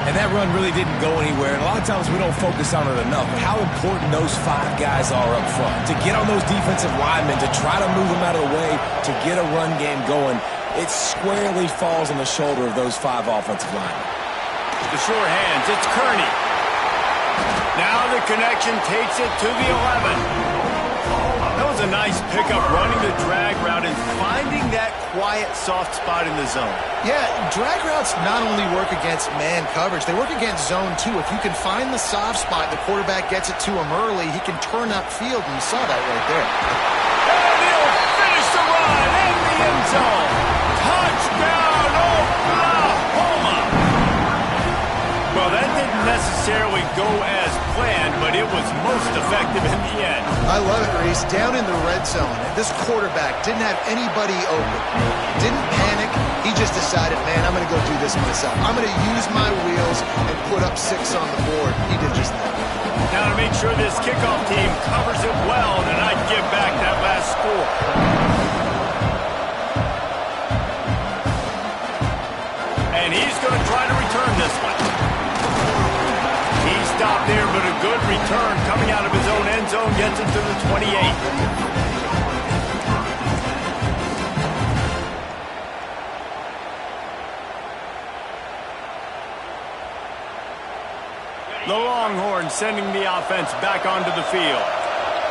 And that run really didn't go anywhere. And a lot of times we don't focus on it enough. But how important those 5 guys are up front. To get on those defensive linemen, to try to move them out of the way, to get a run game going, it squarely falls on the shoulder of those 5 offensive linemen. The sure hands, it's Kearney. Now the connection takes it to the 11. That was a nice pickup, running the drag route and finding that quiet, soft spot in the zone. Yeah, drag routes not only work against man coverage, they work against zone too. If you can find the soft spot, the quarterback gets it to him early, he can turn upfield, and you saw that right there. And he'll finish the run in the end zone. Touchdown, Oklahoma! Well, that didn't necessarily go as planned, but it was most effective in the end. I love it, Reese. Down in the red zone, and this quarterback didn't have anybody open. Didn't panic. He just decided, man, I'm going to go do this myself. I'm going to use my wheels and put up 6 on the board. He did just that. Now to make sure this kickoff team covers it well and not give back that last score. And he's going to try to return this one. He stopped there, but a good return coming out of his own end zone gets it to the 28. The Longhorns sending the offense back onto the field.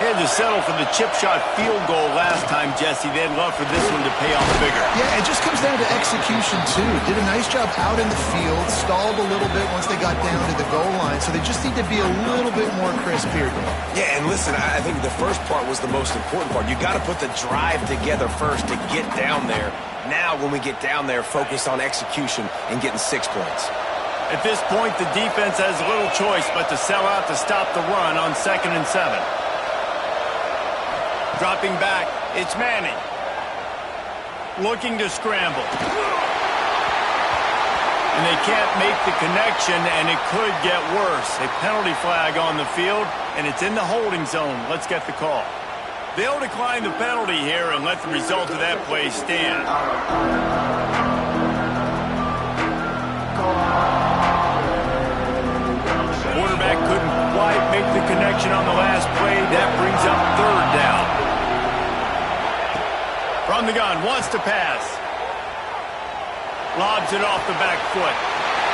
They had to settle for the chip shot field goal last time, Jesse. They'd love for this one to pay off bigger. Yeah, it just comes down to execution, too. Did a nice job out in the field, stalled a little bit once they got down to the goal line, so they just need to be a little bit more crisp here. Yeah, and listen, I think the first part was the most important part. You got to put the drive together first to get down there. Now, when we get down there, focus on execution and getting 6 points. At this point, the defense has little choice but to sell out to stop the run on 2nd and 7. Dropping back, it's Manning. Looking to scramble. And they can't make the connection, and it could get worse. A penalty flag on the field, and it's in the holding zone. Let's get the call. They'll decline the penalty here and let the result of that play stand. Quarterback couldn't quite make the connection on the last play. That brings up 3rd down. From the gun, wants to pass. Lobs it off the back foot.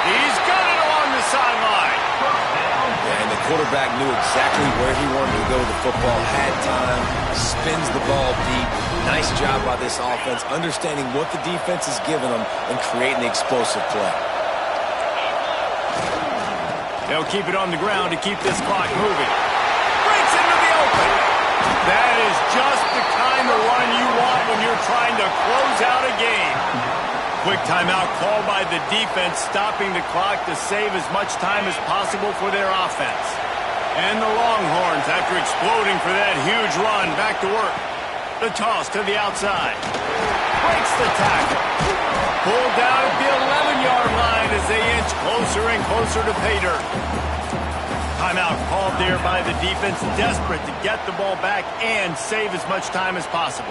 He's got it along the sideline. And the quarterback knew exactly where he wanted to go with the football, had time, spins the ball deep. Nice job by this offense, understanding what the defense is giving them and creating the explosive play. They'll keep it on the ground to keep this clock moving. Breaks into the open. That is just the kind of run you want when you're trying to close out a game. Quick timeout called by the defense, stopping the clock to save as much time as possible for their offense. And the Longhorns, after exploding for that huge run, back to work. The toss to the outside. Breaks the tackle. Pulled down at the 11-yard line as they inch closer and closer to pay dirt. Timeout called there by the defense, desperate to get the ball back and save as much time as possible.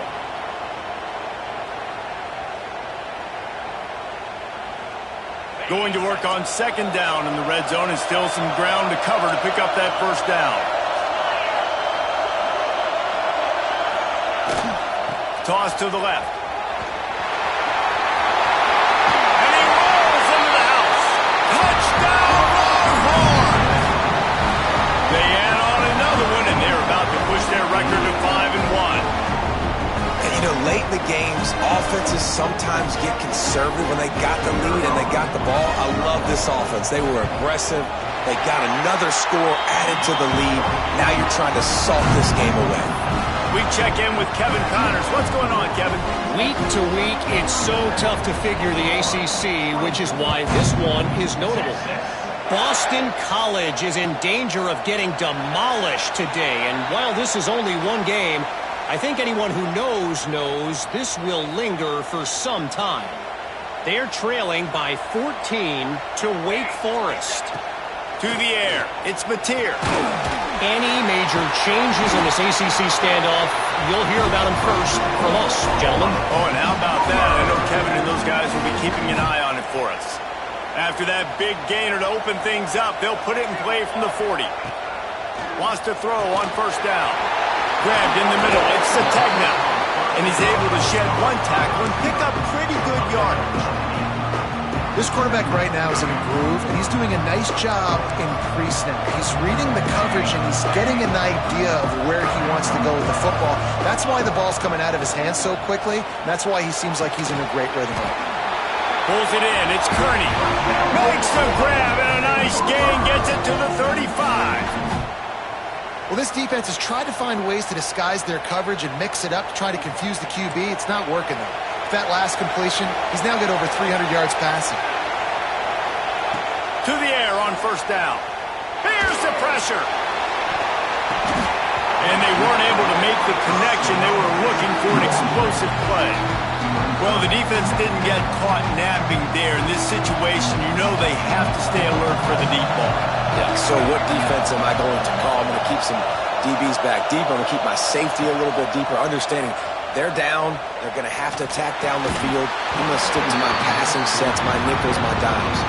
Going to work on second down in the red zone, and still some ground to cover to pick up that first down. Toss to the left. And he rolls into the house. Touchdown, Longhorn! They add on another one, and they're about to push their record to 5-1. And, you know, late in the games, offenses sometimes get conservative when they got the lead and they got the ball. I love this offense. They were aggressive. They got another score added to the lead. Now you're trying to salt this game away. We check in with Kevin Connors. What's going on, Kevin? Week to week, it's so tough to figure the ACC, which is why this one is notable. Boston College is in danger of getting demolished today, and while this is only one game, I think anyone who knows this will linger for some time. They're trailing by 14 to Wake Forest. To the air, it's Mateer. Any major changes in this ACC standoff, you'll hear about them first from us, gentlemen. Oh, and how about that? I know Kevin and those guys will be keeping an eye on it for us. After that big gainer to open things up, they'll put it in play from the 40. Wants to throw on first down. Grabbed in the middle. It's Sategna. And he's able to shed one tackle and pick up pretty good yardage. This quarterback right now is in a groove, and he's doing a nice job in pre-snap. He's reading the coverage, and he's getting an idea of where he wants to go with the football. That's why the ball's coming out of his hands so quickly. That's why he seems like he's in a great rhythm. Pulls it in. It's Kearney. Makes the grab, and a nice gain. Gets it to the 35. Well, this defense has tried to find ways to disguise their coverage and mix it up to try to confuse the QB. It's not working, though. That last completion, he's now got over 300 yards passing. To the air on first down. Here's the pressure. And they weren't able to make the connection. They were looking for an explosive play. Well, the defense didn't get caught napping there. In this situation, you know they have to stay alert for the deep ball. Yeah, so what defense am I going to call? I'm going to keep some DBs back deep. I'm going to keep my safety a little bit deeper, understanding they're down. They're going to have to attack down the field. I'm going to stick to my passing sets, my nickels, my dimes.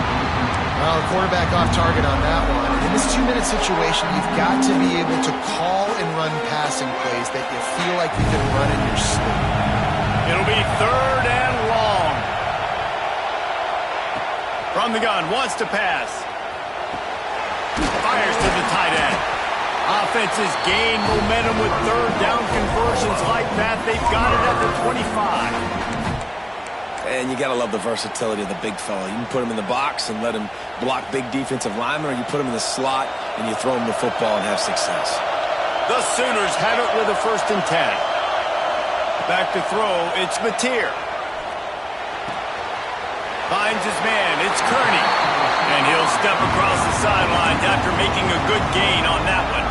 Well, the quarterback off target on that one. In this 2-minute situation, you've got to be able to call and run passing plays that you feel like you can run in your sleep. It'll be third and long. From the gun, wants to pass. Fires to the tight end. Offenses gain momentum with third down conversions like that. They've got it at the 25. And you got to love the versatility of the big fella. You can put him in the box and let him block big defensive linemen, or you put him in the slot and you throw him the football and have success. The Sooners have it with a 1st and 10. Back to throw, it's Mateer. Finds his man, it's Kearney. And he'll step across the sidelines after making a good gain on that one.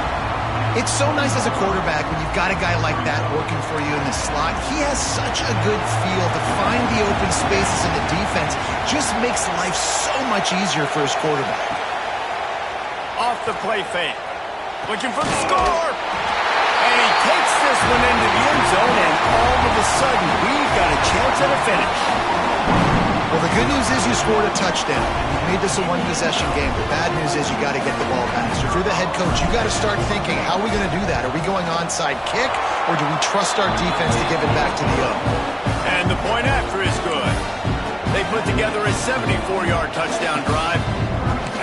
It's so nice as a quarterback when you've got a guy like that working for you in the slot. He has such a good feel to find the open spaces in the defense. Just makes life so much easier for his quarterback. Off the play fake. Looking for the score. And he takes this one into the end zone, and all of a sudden, we've got a chance at a finish. Well, the good news is you scored a touchdown. You made this a one-possession game. The bad news is you got to get the ball back. So if you're the head coach, you got to start thinking, how are we going to do that? Are we going onside kick, or do we trust our defense to give it back to the O? And the point after is good. They put together a 74-yard touchdown drive.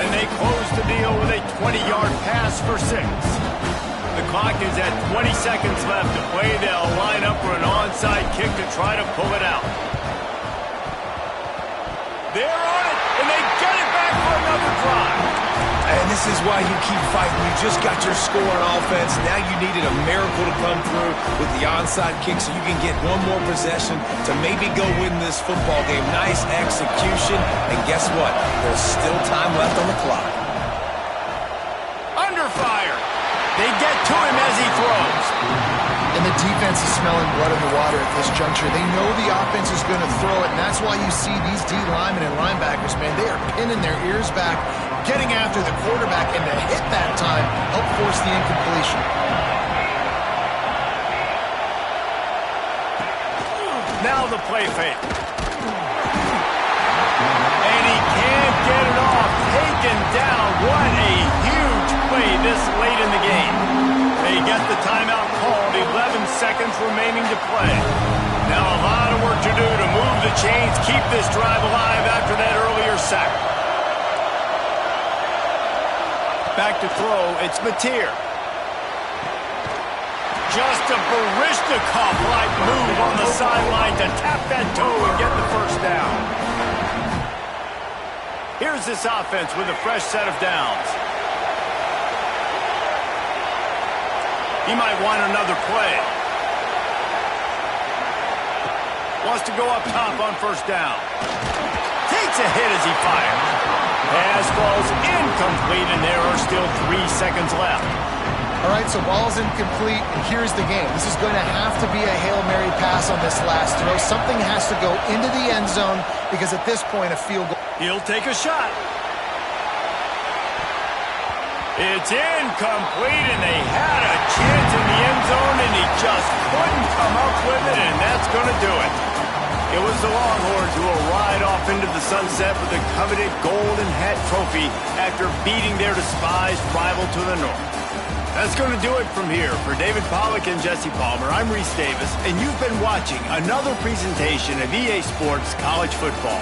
And they close the deal with a 20-yard pass for 6. The clock is at 20 seconds left to play. They'll line up for an onside kick to try to pull it out. They're on it, and they get it back for another drive. And this is why you keep fighting. You just got your score on offense. Now you needed a miracle to come through with the onside kick so you can get one more possession to maybe go win this football game. Nice execution. And guess what? There's still time left on the clock. Under fire. They get to him as he throws. And the defense is smelling blood in the water at this juncture. They know the offense is going to throw it, and that's why you see these D linemen and linebackers, man, they are pinning their ears back, getting after the quarterback, and to hit that time, help force the incompletion. Now the play fake. And he can't get it off. Taken down. What a huge play this late in the game. They get the timeout called. 11 seconds remaining to play. Now a lot of work to do to move the chains, keep this drive alive after that earlier sack. Back to throw. It's Mateer. Just a Barishnikov-like move on the sideline to tap that toe and get the first down. Here's this offense with a fresh set of downs. He might want another play. Wants to go up top on first down. Takes a hit as he fires. Pass falls incomplete, and there are still 3 seconds left. All right, so ball's incomplete, and here's the game. This is going to have to be a Hail Mary pass on this last throw. Something has to go into the end zone because at this point, a field goal. He'll take a shot. It's incomplete, and they had a chance in the end zone, and he just couldn't come up with it, and that's going to do it. It was the Longhorns who will ride off into the sunset with the coveted Golden Hat Trophy after beating their despised rival to the north. That's going to do it from here. For David Pollack and Jesse Palmer, I'm Reese Davis, and you've been watching another presentation of EA Sports College Football.